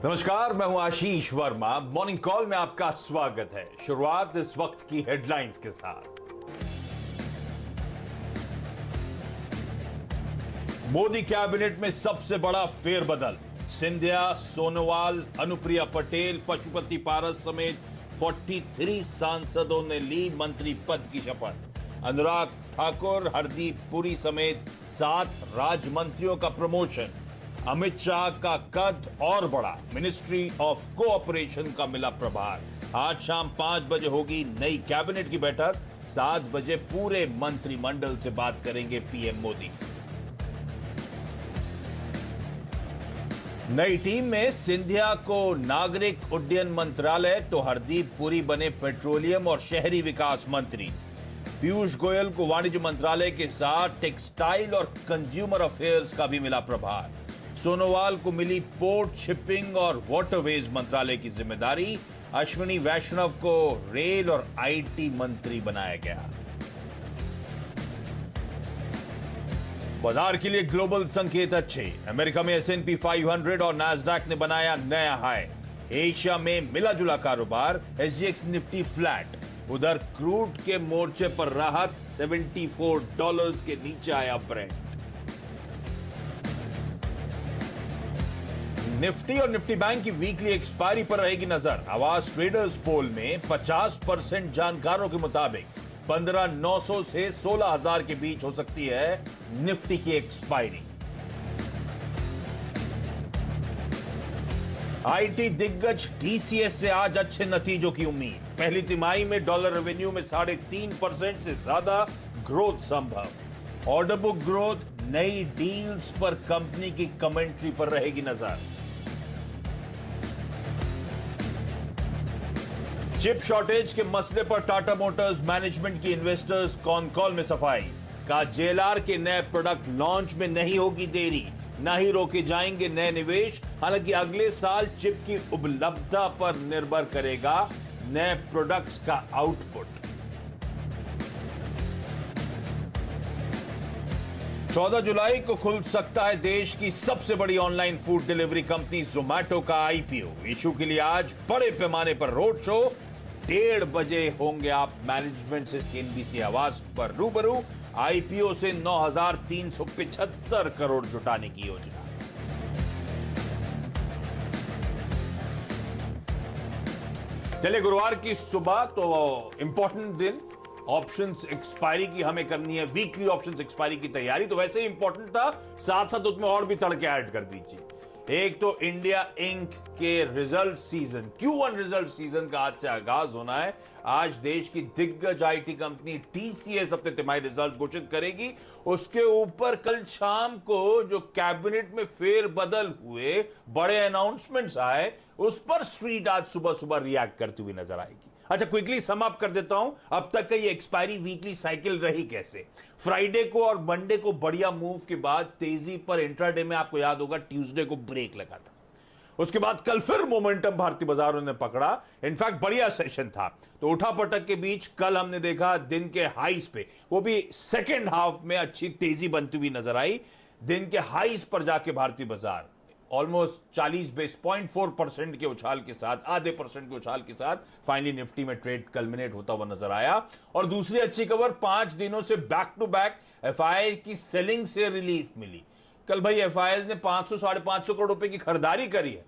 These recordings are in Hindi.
नमस्कार, मैं हूं आशीष वर्मा। मॉर्निंग कॉल में आपका स्वागत है। शुरुआत इस वक्त की हेडलाइंस के साथ। मोदी कैबिनेट में सबसे बड़ा फेरबदल। सिंधिया, सोनोवाल, अनुप्रिया पटेल, पशुपति पारस समेत 43 सांसदों ने ली मंत्री पद की शपथ। अनुराग ठाकुर, हरदीप पुरी समेत 7 राज्य मंत्रियों का प्रमोशन। अमित शाह का कद और बढ़ा, मिनिस्ट्री ऑफ कोऑपरेशन का मिला प्रभार। आज शाम 5 बजे होगी नई कैबिनेट की बैठक। 7 बजे पूरे मंत्रिमंडल से बात करेंगे पीएम मोदी। नई टीम में सिंधिया को नागरिक उड्डयन मंत्रालय तो हरदीप पुरी बने पेट्रोलियम और शहरी विकास मंत्री। पीयूष गोयल को वाणिज्य मंत्रालय के साथ टेक्सटाइल और कंज्यूमर अफेयर्स का भी मिला प्रभार। सोनोवाल को मिली पोर्ट, शिपिंग और वाटरवेज मंत्रालय की जिम्मेदारी। अश्विनी वैष्णव को रेल और आईटी मंत्री बनाया गया। बाजार के लिए ग्लोबल संकेत अच्छे। अमेरिका में S&P 500 और नैस्डैक ने बनाया नया हाई। एशिया में मिला जुला कारोबार, SGX निफ्टी फ्लैट। उधर क्रूड के मोर्चे पर राहत, $74 के नीचे आया ब्रेंट। निफ्टी और निफ्टी बैंक की वीकली एक्सपायरी पर रहेगी नजर। आवाज ट्रेडर्स पोल में 50% जानकारों के मुताबिक 15,900 से 16,000 के बीच हो सकती है निफ्टी की एक्सपायरी। आईटी दिग्गज TCS से आज अच्छे नतीजों की उम्मीद। पहली तिमाही में डॉलर रेवेन्यू में 3.5% से ज्यादा ग्रोथ संभव। ऑर्डर बुक ग्रोथ, नई डील्स पर कंपनी की कमेंट्री पर रहेगी नजर। चिप शॉर्टेज के मसले पर टाटा मोटर्स मैनेजमेंट की इन्वेस्टर्स कॉन कॉल में सफाई। कहा JLR के नए प्रोडक्ट लॉन्च में नहीं होगी देरी, न ही रोके जाएंगे नए निवेश। हालांकि अगले साल चिप की उपलब्धता पर निर्भर करेगा नए प्रोडक्ट्स का आउटपुट। 14 जुलाई को खुल सकता है देश की सबसे बड़ी online food delivery company Zomato का IPO। इशू के लिए आज बड़े पैमाने पर रोड शो। 1:30 बजे होंगे आप मैनेजमेंट से CNBC आवाज पर रूबरू। IPO से 9,375 करोड़ जुटाने की योजना। चलिए, गुरुवार की सुबह तो इंपॉर्टेंट दिन, ऑप्शंस एक्सपायरी की हमें करनी है, वीकली ऑप्शंस एक्सपायरी की तैयारी तो वैसे ही इंपॉर्टेंट था, साथ साथ उसमें और भी तड़के ऐड कर दीजिए। एक तो इंडिया इंक के result season, Q1 result season का आज से आगाज होना है। आज देश की दिग्गज IT कंपनी TCS अपने तिमाही रिजल्ट घोषित करेगी। उसके ऊपर कल शाम को जो कैबिनेट में फेरबदल हुए, बड़े अनाउंसमेंट्स आए, उस पर स्ट्रीट आज सुबह सुबह रिएक्ट करती हुई नजर आएगी। अच्छा, क्विकली सम अप कर देता हूं अब तक का ये एक्सपायरी वीकली साइकिल रही कैसे। फ्राइडे को और मंडे को बढ़िया मूव के बाद तेजी पर इंट्राडे में आपको याद होगा ट्यूसडे को ब्रेक लगा था। उसके बाद कल फिर मोमेंटम भारतीय बाजारों ने पकड़ा। इनफैक्ट बढ़िया सेशन था। तो उठा पटक के बीच कल हमने देखा दिन के हाईज पे, वो भी सेकेंड हाफ में अच्छी तेजी बनती हुई नजर आई। दिन के हाईज पर जाके भारतीय बाजार ऑलमोस्ट 40.4% के उछाल के साथ, आधे परसेंट के उछाल के साथ फाइनली निफ्टी में ट्रेड कल्मिनेट होता हुआ नजर आया। और दूसरी अच्छी खबर, 5 दिनों से बैक टू बैक FII की सेलिंग से रिलीफ मिली। कल भाई FIIs ने 500-550 करोड़ रुपए की खरीदारी करी है।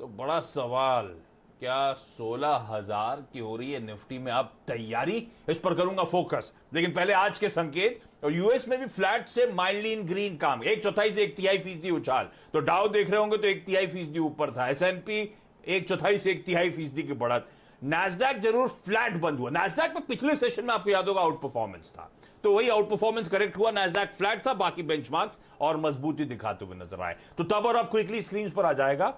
तो बड़ा सवाल, क्या 16,000 की हो रही है निफ्टी में अब तैयारी? इस पर करूंगा फोकस, लेकिन पहले आज के संकेत। और यूएस में भी फ्लैट से माइल्डली इन ग्रीन काम, 1/4 से 1/3% उछाल। तो डाउ देख रहे होंगे तो 1/3% ऊपर था। S&P 1/4 से 1/3% की बढ़त। नैस्डैक जरूर फ्लैट बंद हुआ। नैस्डैक में पिछले सेशन में आपको याद होगा आउट परफॉर्मेंस था, तो वही आउट परफॉर्मेंस करेक्ट हुआ, नैस्डैक फ्लैट था, बाकी बेंचमार्क्स और मजबूती दिखाते हुए नजर आए। तो तब और अब क्विकली स्क्रीन पर आ जाएगा।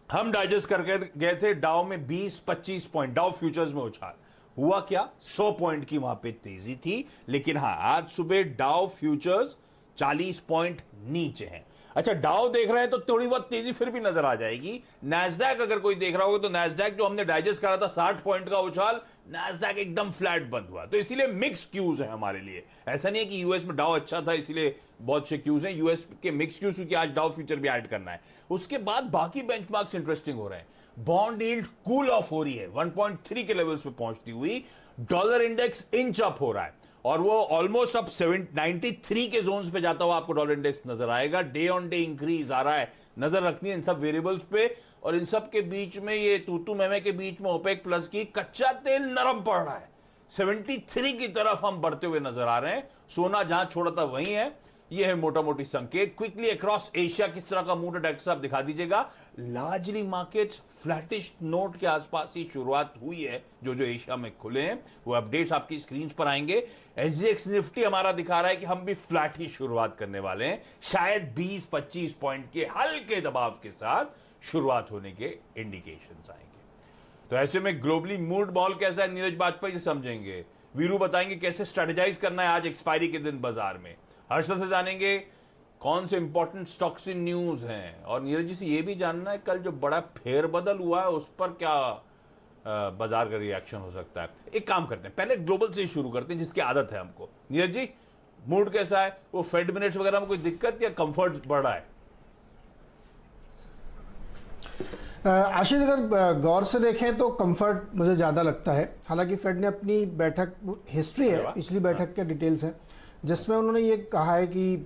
हम डाइजेस्ट करके गए थे डाउ में 20-25 पॉइंट, डाउ फ्यूचर्स में उछाल हुआ क्या, 100 पॉइंट की वहां पे तेजी थी। लेकिन हां, आज सुबह डाउ फ्यूचर्स 40 पॉइंट नीचे हैं। अच्छा, डाउ देख रहे हैं तो थोड़ी बहुत तेजी फिर भी नजर आ जाएगी। नैस्डैक अगर कोई देख रहा होगा तो नैस्डैक जो हमने डाइजेस्ट करा था 60 पॉइंट का उछाल, नैस्डैक एकदम फ्लैट बंद हुआ। तो इसीलिए मिक्स क्यूज है हमारे लिए। ऐसा नहीं है कि यूएस में डाउ अच्छा था इसीलिए बहुत से क्यूज हैं। यूएस के मिक्स क्यूज, क्योंकि आज डाउ फ्यूचर भी ऐड करना है। उसके बाद बाकी बेंचमार्क्स इंटरेस्टिंग हो रहे हैं। बॉन्ड यील्ड कूल ऑफ हो रही है 1.3 के लेवल्स पे पहुंचती हुई। डॉलर इंडेक्स इंच अप हो रहा है और वो ऑलमोस्ट अब 93 के जोन्स पे जाता हुआ आपको डॉलर इंडेक्स नजर आएगा। डे ऑन डे इंक्रीज आ रहा है। नजर रखनी है इन सब वेरिएबल्स पे। और इन सब के बीच में ये तूतू मैमे के बीच में ओपेक प्लस की कच्चा तेल नरम पड़ रहा है। 73 की तरफ हम बढ़ते हुए नजर आ रहे हैं। सोना जहां छोड़ा था वहीं है। ये है मोटा मोटी संकेत। क्विकली अक्रॉस एशिया किस तरह का मूड है डॉक्टर साहब दिखा दीजिएगा। लार्जली मार्केट फ्लैटिश नोट के आसपास ही शुरुआत हुई है। जो जो एशिया में खुले हैं वो अपडेट्स आपकी स्क्रीन पर आएंगे। एसजीएक्स निफ्टी हमारा दिखा रहा है कि हम भी फ्लैट ही शुरुआत करने वाले हैं। शायद 20-25 पॉइंट के हल्के दबाव के साथ शुरुआत होने के इंडिकेशंस आएंगे। तो ऐसे में ग्लोबली मूड बॉल कैसा है नीरज बाजपेयी से समझेंगे। वीरू बताएंगे कैसे स्ट्रेटेजाइज करना है आज एक्सपायरी के दिन बाजार में। हर्षद से जानेंगे कौन से इंपॉर्टेंट स्टॉक्स इन न्यूज हैं। और नीरज जी से यह भी जानना है कल जो बड़ा फेरबदल हुआ है उस पर क्या बाजार का रिएक्शन हो सकता है। एक काम करते हैं, पहले ग्लोबल से ही शुरू करते हैं जिसकी आदत है हमको। नीरज जी, मूड कैसा है? वो फेड मिनट्स वगैरह में कोई दिक्कत या कंफर्ट बढ़ रहा है? आशीष, अगर गौर से देखें तो कंफर्ट मुझे ज़्यादा लगता है। हालांकि फेड ने अपनी बैठक, हिस्ट्री है पिछली बैठक के डिटेल्स हैं जिसमें उन्होंने ये कहा है कि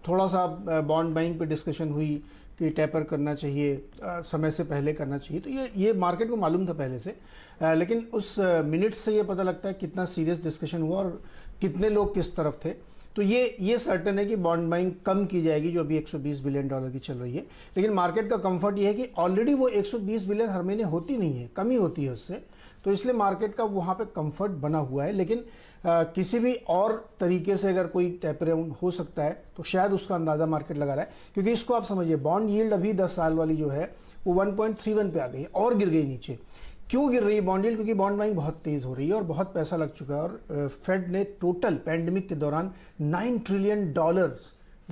थोड़ा सा बॉन्ड बाइंग पे डिस्कशन हुई कि टेपर करना चाहिए, समय से पहले करना चाहिए। तो ये मार्केट को मालूम था पहले से, लेकिन उस मिनट्स से ये पता लगता है कितना सीरियस डिस्कशन हुआ और कितने लोग किस तरफ थे। तो ये सर्टेन है कि बॉन्ड बाइंग कम की जाएगी जो अभी 120 बिलियन डॉलर की चल रही है। लेकिन मार्केट का कंफर्ट ये है कि ऑलरेडी वो 120 बिलियन हर महीने होती नहीं है, कमी होती है उससे। तो इसलिए मार्केट का वहाँ पे कंफर्ट बना हुआ है। लेकिन किसी भी और तरीके से अगर कोई टेपर हो सकता है तो शायद उसका अंदाज़ा मार्केट लगा रहा है। क्योंकि इसको आप समझिए, बॉन्ड यील्ड अभी 10 साल वाली जो है वो 1.31 पे आ गई है और गिर गई नीचे। क्यों गिर रही है बॉन्ड यील्ड? क्योंकि बॉन्ड बाइंग बहुत तेज़ हो रही है और बहुत पैसा लग चुका है। और फेड ने टोटल पैंडेमिक के दौरान $9 ट्रिलियन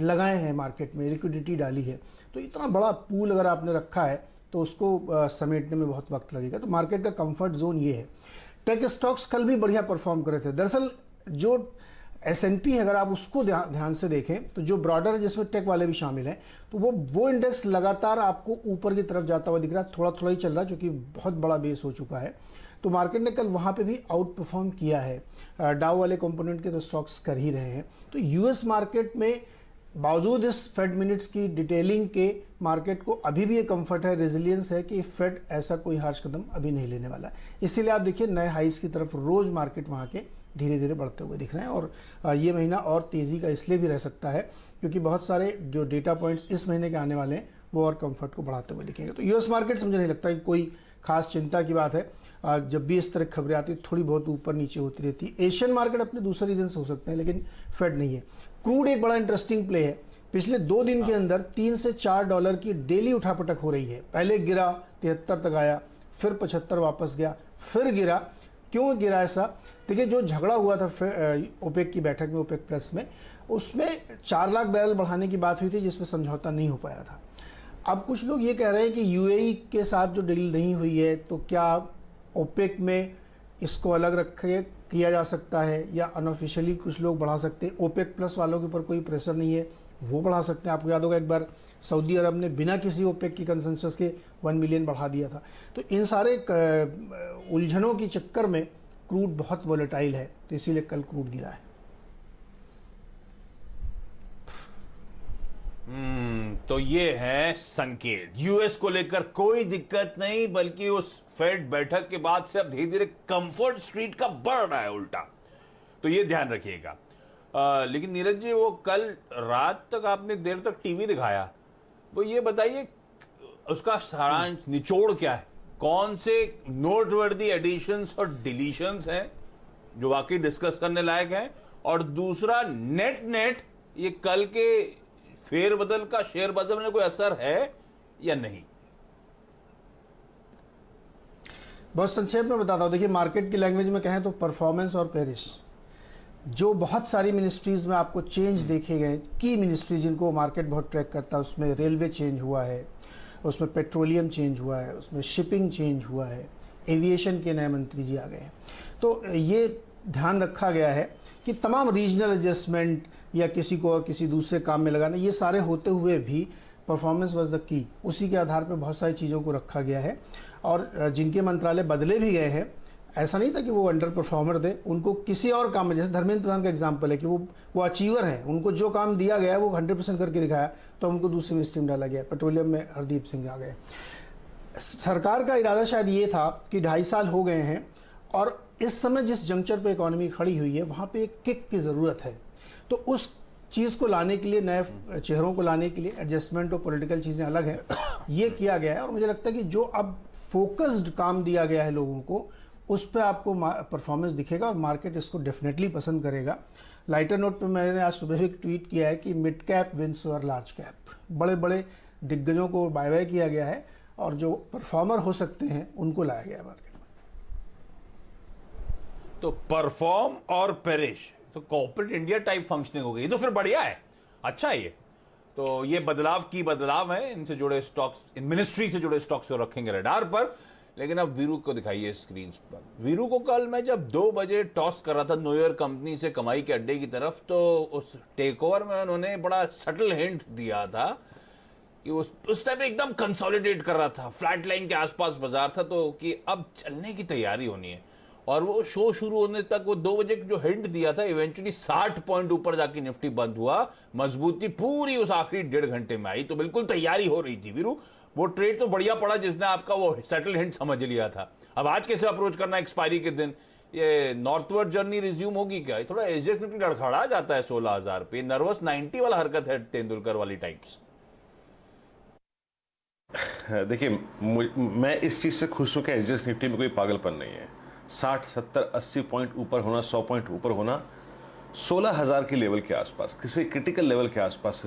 लगाए हैं मार्केट में, लिक्विडिटी डाली है। तो इतना बड़ा पूल अगर आपने रखा है तो उसको समेटने में बहुत वक्त लगेगा। तो मार्केट का कंफर्ट जोन ये है। टेक स्टॉक्स कल भी बढ़िया परफॉर्म करे थे। दरअसल जो S&P है, अगर आप उसको ध्यान से देखें तो जो ब्रॉडर है जिसमें टेक वाले भी शामिल हैं, तो वो इंडेक्स लगातार आपको ऊपर की तरफ जाता हुआ दिख रहा है। थोड़ा थोड़ा ही चल रहा है, जो कि बहुत बड़ा बेस हो चुका है। तो मार्केट ने कल वहाँ पे भी आउट परफॉर्म किया है। डाउ वाले कंपोनेंट के तो स्टॉक्स कर ही रहे हैं। तो यूएस मार्केट में बावजूद इस फेड मिनट्स की डिटेलिंग के मार्केट को अभी भी ये कंफर्ट है, रेजिलियंस है कि फेड ऐसा कोई हार्श कदम अभी नहीं लेने वाला है। इसीलिए आप देखिए नए हाइस की तरफ रोज मार्केट वहाँ के धीरे धीरे बढ़ते हुए दिख रहे हैं। और ये महीना और तेज़ी का इसलिए भी रह सकता है क्योंकि बहुत सारे जो डेटा पॉइंट्स इस महीने के आने वाले हैं वो और कंफर्ट को बढ़ाते हुए दिखेंगे। तो यूएस मार्केट मुझे नहीं लगता कि कोई खास चिंता की बात है। जब भी इस तरह खबरें आती थोड़ी बहुत ऊपर नीचे होती रहती है। एशियन मार्केट अपने दूसरे रीजन से हो सकते हैं लेकिन फेड नहीं है। क्रूड एक बड़ा इंटरेस्टिंग प्ले है। पिछले 2 दिन के अंदर $3 से $4 की डेली उठापटक हो रही है। पहले गिरा 73 तक आया, फिर 75 वापस गया, फिर गिरा। क्यों गिरा ऐसा? देखिए, जो झगड़ा हुआ था ओपेक की बैठक में, ओपेक प्लस में, उसमें 4 लाख बैरल बढ़ाने की बात हुई थी जिसमें समझौता नहीं हो पाया था। अब कुछ लोग ये कह रहे हैं कि यूएई के साथ जो डील नहीं हुई है तो क्या ओपेक में इसको अलग रखे किया जा सकता है या अनऑफिशियली कुछ लोग बढ़ा सकते हैं। ओपेक प्लस वालों के ऊपर कोई प्रेशर नहीं है, वो बढ़ा सकते हैं। आपको याद होगा एक बार सऊदी अरब ने बिना किसी ओपेक की कंसेंसस के 1 मिलियन बढ़ा दिया था। तो इन सारे उलझनों के चक्कर में क्रूड बहुत वोलेटाइल है, तो इसीलिए कल क्रूड गिरा है। तो ये है संकेत। यूएस को लेकर कोई दिक्कत नहीं, बल्कि उस फेड बैठक के बाद से अब धीरे धीरे कंफर्ट स्ट्रीट का बढ़ रहा है उल्टा। तो ये ध्यान रखिएगा। लेकिन नीरज जी, वो कल रात तक आपने देर तक टीवी दिखाया, वो ये बताइए उसका सारांश निचोड़ क्या है? कौन से नोटवर्दी एडिशंस और डिलीशंस हैं जो वाकई डिस्कस करने लायक हैं? और दूसरा, नेट ये कल के फेरबदल का शेयर बाजार में कोई असर है या नहीं? बहुत संक्षेप में बताता हूं। देखिए, मार्केट की लैंग्वेज में कहें तो परफॉर्मेंस और पेरिस। जो बहुत सारी मिनिस्ट्रीज में आपको चेंज देखे गए, की मिनिस्ट्री जिनको मार्केट बहुत ट्रैक करता है, उसमें रेलवे चेंज हुआ है, उसमें पेट्रोलियम चेंज हुआ है, उसमें शिपिंग चेंज हुआ है, एविएशन के नए मंत्री जी आ गए हैं। तो ये ध्यान रखा गया है कि तमाम रीजनल एडजस्टमेंट या किसी को किसी दूसरे काम में लगाना, ये सारे होते हुए भी परफॉर्मेंस वाज द की, उसी के आधार पर बहुत सारी चीज़ों को रखा गया है। और जिनके मंत्रालय बदले भी गए हैं, ऐसा नहीं था कि वो अंडर परफॉर्मर थे, उनको किसी और काम में, जैसे धर्मेंद्र प्रधान का एग्जांपल है कि वो अचीवर हैं, उनको जो काम दिया गया है वो 100% करके दिखाया, तो उनको दूसरी मिनिस्ट्री में डाला गया। पेट्रोलियम में हरदीप सिंह आ गए। सरकार का इरादा शायद ये था कि 2.5 साल हो गए हैं और इस समय जिस जंक्चर पे इकोनॉमी खड़ी हुई है वहाँ पे एक किक की ज़रूरत है, तो उस चीज़ को लाने के लिए, नए चेहरों को लाने के लिए एडजस्टमेंट और पॉलिटिकल चीज़ें अलग हैं, ये किया गया है। और मुझे लगता है कि जो अब फोकस्ड काम दिया गया है लोगों को, उस पर आपको परफॉर्मेंस दिखेगा और मार्केट इसको डेफिनेटली पसंद करेगा। लाइटर नोट पे मैंने आज सुबह भी ट्वीट किया है कि मिड कैप विंस और लार्ज कैप, बड़े बड़े दिग्गजों को बाय बाय किया गया है और जो परफॉर्मर हो सकते हैं उनको लाया गया है मार्केट में। तो परफॉर्म और पेरिश, तो कॉर्पोरेट इंडिया टाइप फंक्शनिंग हो गई, तो फिर बढ़िया है, अच्छा है ये। तो ये बदलाव है, इनसे जुड़े स्टॉक्स, इन मिनिस्ट्री से जुड़े स्टॉक्स को रखेंगे रडार पर। लेकिन अब वीरू को दिखाइए स्क्रीन पर। वीरू को कल मैं जब 2 बजे टॉस कर रहा था न्यू ईयर कंपनी से कमाई के अड्डे की तरफ, तो उस टेक ओवर में उन्होंने बड़ा सटल हिंट दिया था कि उस टाइम एकदम कंसोलिडेट कर रहा था, फ्लैट लाइन के आसपास बाजार था, तो कि अब चलने की तैयारी होनी है। और वो शो शुरू होने तक वो 2 बजे जो हिंट दिया था, इवेंचुअली 60 पॉइंट ऊपर जाके निफ्टी बंद हुआ, मजबूती पूरी उस आखिरी 1.5 घंटे में आई। तो बिल्कुल तैयारी हो रही थी वीरू। वो ट्रेड तो बढ़िया पड़ा जिसने आपका वो सेटल हिंट समझ लिया था। अब आज कैसे अप्रोच करना एक्सपायरी के दिन, ये नॉर्थवर्ड जर्नी रिज्यूम होगी क्या? ये थोड़ा एसजेएक्स निफ्टी लड़खड़ा जाता है 16,000 पे, नर्वस 90 वाला हरकत है तेंदुलकर वाली टाइप्स। देखिए, मैं इस चीज से खुश हूं कि एसजेएक्स निफ्टी में कोई पागलपन नहीं है। 60, 70, 80 पॉइंट ऊपर होना, 100 पॉइंट ऊपर होना, 16,000 के लेवल के आसपास, किसी क्रिटिकल लेवल के आसपास